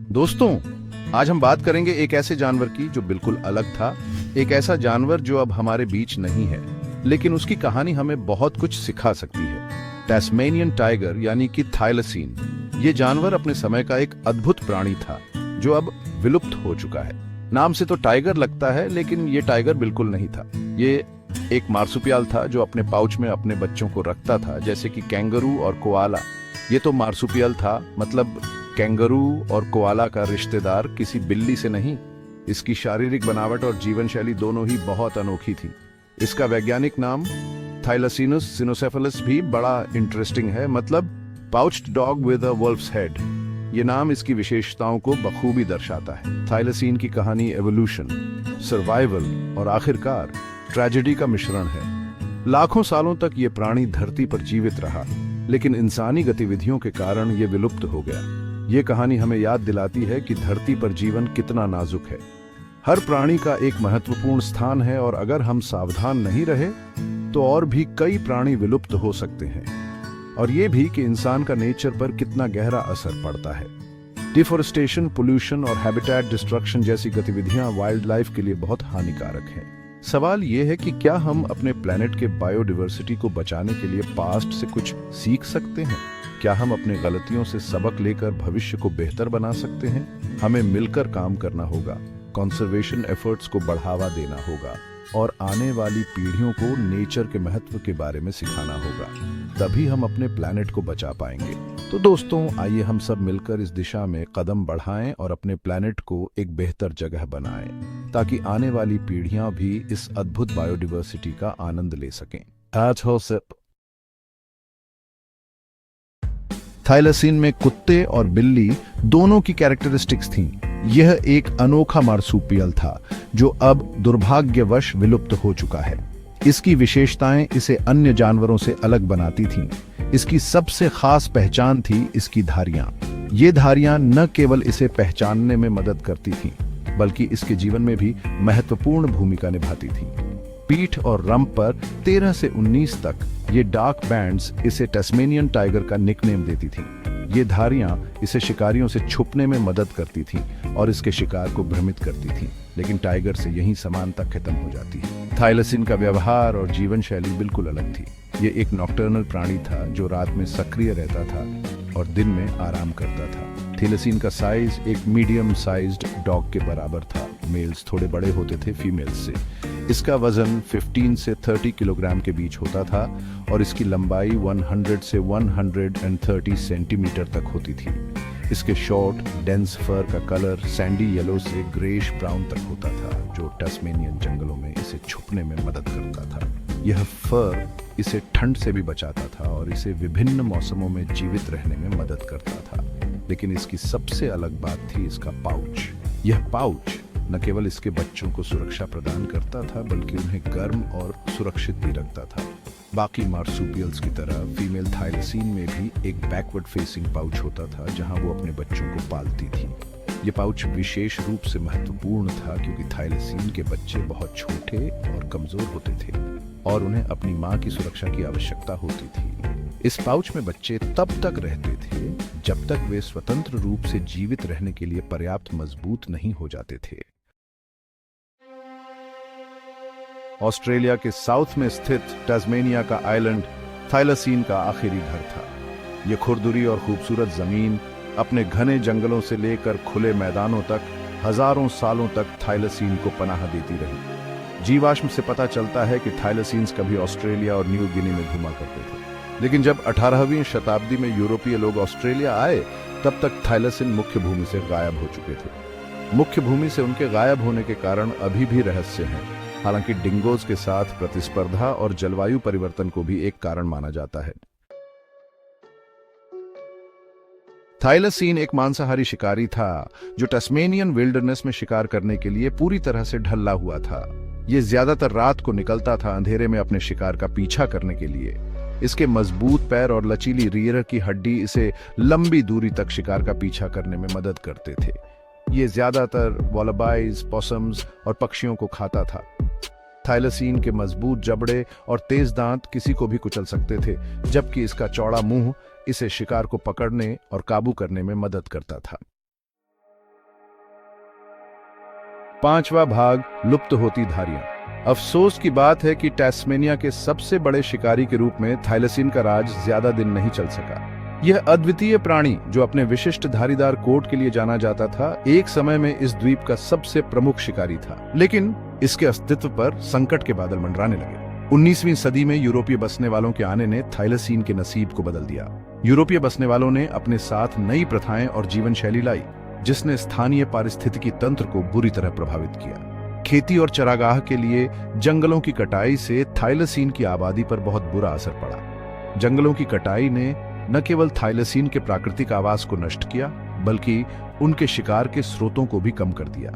दोस्तों, आज हम बात करेंगे एक ऐसे जानवर की जो बिल्कुल अलग था। एक ऐसा जानवर जो अब हमारे बीच नहीं है, लेकिन उसकी कहानी हमें बहुत कुछ सिखा सकती है। टैस्मेनियन टाइगर यानी कि थाइलसीन। ये जानवर अपने समय का एक अद्भुत प्राणी था जो अब विलुप्त हो चुका है। नाम से तो टाइगर लगता है, लेकिन ये टाइगर बिल्कुल नहीं था। ये एक मार्सुपियल था जो अपने पाउच में अपने बच्चों को रखता था, जैसे कि कैंगरू और कोआला। ये तो मार्सुपियल था, मतलब कैंगरू और कोआला का रिश्तेदार, किसी बिल्ली से नहीं। इसकी शारीरिक बनावट और जीवन शैली दोनों ही बहुत अनोखी थी। इसका वैज्ञानिक नाम थाइलसीनुस सिनोसेफेलस भी बड़ा इंटरेस्टिंग है, मतलब pouched dog with a wolf's head. ये नाम इसकी विशेषताओं को बखूबी दर्शाता है। थाइलसीन की कहानी एवोल्यूशन, सर्वाइवल और आखिरकार ट्रेजेडी का मिश्रण है। लाखों सालों तक ये प्राणी धरती पर जीवित रहा, लेकिन इंसानी गतिविधियों के कारण ये विलुप्त हो गया। ये कहानी हमें याद दिलाती है कि धरती पर जीवन कितना नाजुक है। हर प्राणी का एक महत्वपूर्ण स्थान है, और अगर हम सावधान नहीं रहे तो और भी कई प्राणी विलुप्त हो सकते हैं। और ये भी कि इंसान का नेचर पर कितना गहरा असर पड़ता है। डिफोरेस्टेशन, पोल्यूशन और हैबिटेट डिस्ट्रक्शन जैसी गतिविधियां वाइल्ड लाइफ के लिए बहुत हानिकारक हैं। सवाल ये है कि क्या हम अपने प्लेनेट के बायोडाइवर्सिटी को बचाने के लिए पास्ट से कुछ सीख सकते हैं? क्या हम अपने गलतियों से सबक लेकर भविष्य को बेहतर बना सकते हैं? हमें मिलकर काम करना होगा, कंजर्वेशन एफर्ट्स को बढ़ावा देना होगा और आने वाली पीढ़ियों को नेचर के महत्व के बारे में सिखाना होगा। तभी हम अपने प्लेनेट को बचा पाएंगे। तो दोस्तों, आइए हम सब मिलकर इस दिशा में कदम बढ़ाएं और अपने प्लेनेट को एक बेहतर जगह बनाएं, ताकि आने वाली पीढ़ियां भी इस अद्भुत बायोडाइवर्सिटी का आनंद ले सकें। आज हो सिप थाइलसीन में कुत्ते और बिल्ली दोनों की कैरेक्टरिस्टिक्स थीं। यह एक अनोखा मार्सुपियल था जो अब दुर्भाग्यवश विलुप्त हो चुका है। इसकी विशेषताएं इसे अन्य जानवरों से अलग बनाती थीं। इसकी सबसे खास पहचान थी इसकी धारियां। ये धारियां न केवल इसे पहचानने में मदद करती थीं, बल्कि इसके जीवन में भी महत्वपूर्ण भूमिका निभाती थीं। पीठ और रंप पर 13 से 19 तक ये डार्क बैंड्स इसे टैस्मेनियन टाइगर का निकनेम देती थीं। ये धारियां इसे शिकारियों से छुपने में मदद करती थीं और इसके शिकार को भ्रमित करती थीं, लेकिन टाइगर से यही समानता खत्म हो जाती है। थाइलसीन का व्यवहार और जीवन शैली बिल्कुल अलग थी। ये एक नॉक्टर्नल प्राणी था जो रात में सक्रिय रहता था और दिन में आराम करता था। थाइलसीन का साइज एक मीडियम साइज्ड डॉग के बराबर था। मेल्स थोड़े बड़े होते थे फीमेल्स से। इसका वजन 15 से 30 किलोग्राम के बीच होता था और इसकी लंबाई 100 से 130 सेंटीमीटर तक होती थी। इसके शॉर्ट डेंस फर का कलर सैंडी येलो से ग्रेश ब्राउन तक होता था, जो टैस्मेनियन जंगलों में इसे छुपने में मदद करता था। यह फर इसे ठंड से भी बचाता था और इसे विभिन्न मौसमों में जीवित रहने में मदद करता था। लेकिन इसकी सबसे अलग बात थी इसका पाउच। यह पाउच न केवल इसके बच्चों को सुरक्षा प्रदान करता था, बल्कि उन्हें गर्म और सुरक्षित भी रखता था। बाकी मार्सुपियल्स की तरह फीमेल थाइलसीन में भी एक बैकवर्ड फेसिंग पाउच होता था, जहां वो अपने बच्चों को पालती थी। ये पाउच विशेष रूप से महत्वपूर्ण था क्योंकि थाइलसीन के बच्चे बहुत छोटे और कमजोर होते थे और उन्हें अपनी मां की सुरक्षा की आवश्यकता होती थी। इस पाउच में बच्चे तब तक रहते थे जब तक वे स्वतंत्र रूप से जीवित रहने के लिए पर्याप्त मजबूत नहीं हो जाते थे। ऑस्ट्रेलिया के साउथ में स्थित टैस्मेनिया का आइलैंड थाइलसीन का आखिरी घर था। यह खुरदुरी और खूबसूरत जमीन अपने घने जंगलों से लेकर खुले मैदानों तक हजारों सालों तक थाइलसीन को पनाह देती रही। जीवाश्म से पता चलता है कि थाइलसीन्स कभी ऑस्ट्रेलिया और न्यू गिनी में घुमा करते थे, लेकिन जब 18वीं शताब्दी में यूरोपीय लोग ऑस्ट्रेलिया आए, तब तक थाइलसीन मुख्य भूमि से गायब हो चुके थे। मुख्य भूमि से उनके गायब होने के कारण अभी भी रहस्य हैं। हालांकि डिंगोज के साथ प्रतिस्पर्धा और जलवायु परिवर्तन को भी एक कारण माना जाता है। थाइलसीन एक मांसाहारी शिकारी था जो टैस्मेनियन विल्डरनेस में शिकार करने के लिए पूरी तरह से ढला हुआ था। यह ज्यादातर रात को निकलता था अंधेरे में अपने शिकार का पीछा करने के लिए। इसके मजबूत पैर और लचीली रीढ़ की हड्डी इसे लंबी दूरी तक शिकार का पीछा करने में मदद करते थे। ये ज्यादातर वॉलबाइज, पॉसम्स और पक्षियों को खाता था। थाइलसीन के मजबूत जबड़े और तेज दांत किसी को भी कुचल सकते थे, जबकि इसका चौड़ा मुंह इसे शिकार को पकड़ने और काबू करने में मदद करता था। पांचवा भाग, लुप्त होती धारियां। अफसोस की बात है कि टैस्मेनिया के सबसे बड़े शिकारी के रूप में थाइलसीन का राज ज्यादा दिन नहीं चल सका। यह अद्वितीय प्राणी, जो अपने विशिष्ट धारीदार कोट के लिए जाना जाता था, एक समय में इस द्वीप का सबसे प्रमुख शिकारी था। लेकिन इसके अस्तित्व पर संकट के बादल मंडराने लगे। 19वीं सदी में यूरोपीय बसने वालों के आने ने थाइलसीन के नसीब को बदल दिया। यूरोपीय बसने वालों ने अपने साथ नई प्रथाएं और जीवन शैली लाई, जिसने स्थानीय पारिस्थितिकी तंत्र को बुरी तरह प्रभावित किया। खेती और चरागाह के लिए जंगलों की कटाई से थाइलसीन की आबादी पर बहुत बुरा असर पड़ा। जंगलों की कटाई ने न केवल थाइलसीन के प्राकृतिक आवास को नष्ट किया, बल्कि उनके शिकार के स्रोतों को भी कम कर दिया।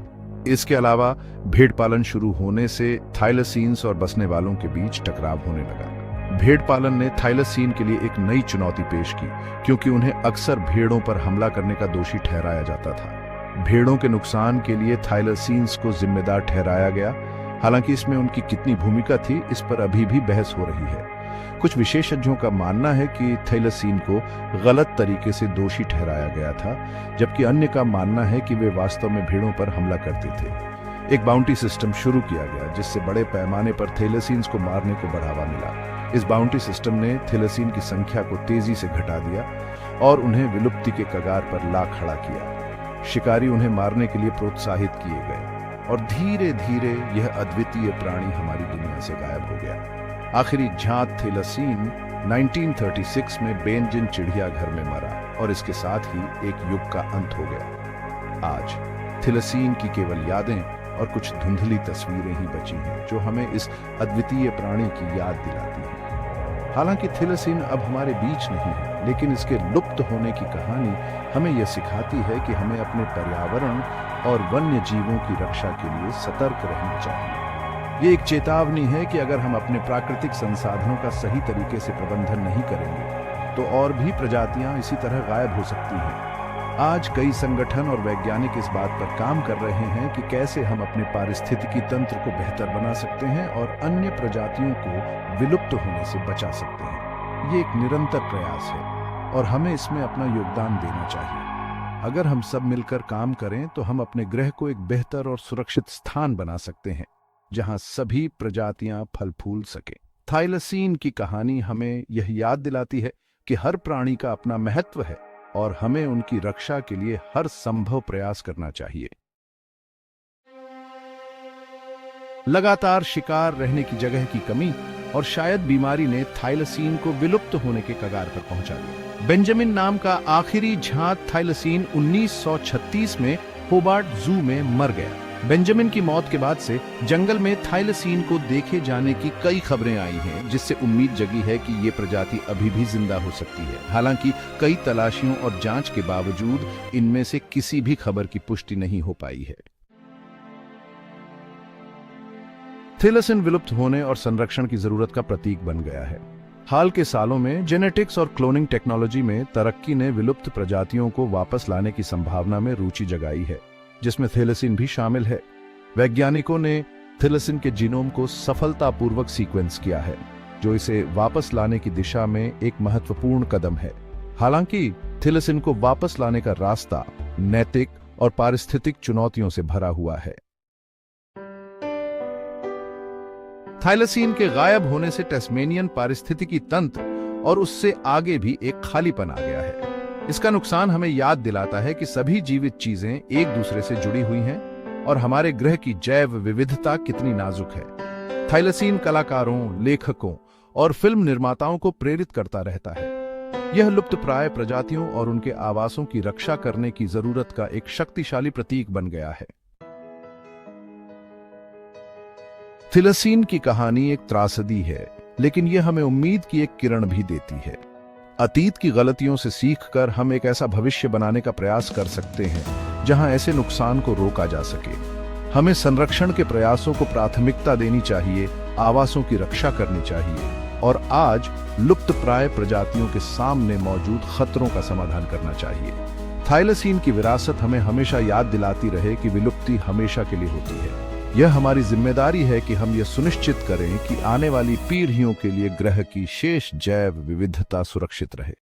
इसके अलावा भेड़ पालन शुरू होने से थाइलसीन्स और बसने वालों के बीच टकराव होने लगा। भेड़ पालन ने थाइलसीन के लिए एक नई चुनौती पेश की, क्योंकि उन्हें अक्सर भेड़ों पर हमला करने का दोषी ठहराया जाता था। भेड़ों के नुकसान के लिए थाइलसीन्स को जिम्मेदार ठहराया गया। हालांकि इसमें उनकी कितनी भूमिका थी, इस पर अभी भी बहस हो रही है। कुछ विशेषज्ञों का मानना है कि थाइलसीन को गलत तरीके से दोषी ठहराया गया था, जबकि अन्य का मानना है कि वे वास्तव में भेड़ों पर हमला करते थे। एक बाउंटी सिस्टम शुरू किया गया, जिससे बड़े पैमाने पर थाइलसीन्स को मारने को बढ़ावा मिला। इस बाउंटी सिस्टम ने थाइलसीन की संख्या को तेजी से घटा दिया और उन्हें विलुप्ति के कगार पर ला खड़ा किया। शिकारी उन्हें मारने के लिए प्रोत्साहित किए गए और धीरे धीरे यह अद्वितीय प्राणी हमारी दुनिया से गायब हो गया। आखिरी झांत थाइलसीन 1936 में बेनजिन चिड़ियाघर में मरा और इसके साथ ही एक युग का अंत हो गया। आज थाइलसीन की केवल यादें और कुछ धुंधली तस्वीरें ही बची हैं, जो हमें इस अद्वितीय प्राणी की याद दिलाती हैं। हालांकि थाइलसीन अब हमारे बीच नहीं है, लेकिन इसके लुप्त होने की कहानी हमें यह सिखाती है कि हमें अपने पर्यावरण और वन्य जीवों की रक्षा के लिए सतर्क रहना चाहिए। ये एक चेतावनी है कि अगर हम अपने प्राकृतिक संसाधनों का सही तरीके से प्रबंधन नहीं करेंगे, तो और भी प्रजातियां इसी तरह गायब हो सकती हैं। आज कई संगठन और वैज्ञानिक इस बात पर काम कर रहे हैं कि कैसे हम अपने पारिस्थितिकी तंत्र को बेहतर बना सकते हैं और अन्य प्रजातियों को विलुप्त होने से बचा सकते हैं। ये एक निरंतर प्रयास है और हमें इसमें अपना योगदान देना चाहिए। अगर हम सब मिलकर काम करें, तो हम अपने ग्रह को एक बेहतर और सुरक्षित स्थान बना सकते हैं, जहां सभी प्रजातियां फल फूल सके। थाइलसीन की कहानी हमें यह याद दिलाती है कि हर प्राणी का अपना महत्व है और हमें उनकी रक्षा के लिए हर संभव प्रयास करना चाहिए। लगातार शिकार, रहने की जगह की कमी और शायद बीमारी ने थाइलसीन को विलुप्त होने के कगार पर पहुंचा दिया। बेंजामिन नाम का आखिरी झांत थाइलसीन 1936 में होबार्ट जू में मर गया। बेंजामिन की मौत के बाद से जंगल में थाइलसीन को देखे जाने की कई खबरें आई हैं, जिससे उम्मीद जगी है कि ये प्रजाति अभी भी जिंदा हो सकती है। हालांकि कई तलाशियों और जांच के बावजूद इनमें से किसी भी खबर की पुष्टि नहीं हो पाई है। थाइलसीन विलुप्त होने और संरक्षण की जरूरत का प्रतीक बन गया है। हाल के सालों में जेनेटिक्स और क्लोनिंग टेक्नोलॉजी में तरक्की ने विलुप्त प्रजातियों को वापस लाने की संभावना में रुचि जगाई है, जिसमें थाइलसीन भी शामिल है। वैज्ञानिकों ने थाइलसीन के जीनोम को सफलतापूर्वक सीक्वेंस किया है, जो इसे वापस लाने की दिशा में एक महत्वपूर्ण कदम है। हालांकि थाइलसीन को वापस लाने का रास्ता नैतिक और पारिस्थितिक चुनौतियों से भरा हुआ है। थाइलसीन के गायब होने से टैस्मेनियन पारिस्थितिकी तंत्र और उससे आगे भी एक खालीपन आ गया है। इसका नुकसान हमें याद दिलाता है कि सभी जीवित चीजें एक दूसरे से जुड़ी हुई हैं और हमारे ग्रह की जैव विविधता कितनी नाजुक है। थाइलसीन कलाकारों, लेखकों और फिल्म निर्माताओं को प्रेरित करता रहता है। यह लुप्तप्राय प्रजातियों और उनके आवासों की रक्षा करने की जरूरत का एक शक्तिशाली प्रतीक बन गया है। थाइलसीन की कहानी एक त्रासदी है, लेकिन यह हमें उम्मीद की एक किरण भी देती है। अतीत की गलतियों से सीखकर हम एक ऐसा भविष्य बनाने का प्रयास कर सकते हैं जहां ऐसे नुकसान को रोका जा सके। हमें संरक्षण के प्रयासों को प्राथमिकता देनी चाहिए, आवासों की रक्षा करनी चाहिए और आज लुप्तप्राय प्रजातियों के सामने मौजूद खतरों का समाधान करना चाहिए। थाइलसीन की विरासत हमें हमेशा याद दिलाती रहे कि विलुप्ति हमेशा के लिए होती है। यह हमारी जिम्मेदारी है कि हम यह सुनिश्चित करें कि आने वाली पीढ़ियों के लिए ग्रह की शेष जैव विविधता सुरक्षित रहे।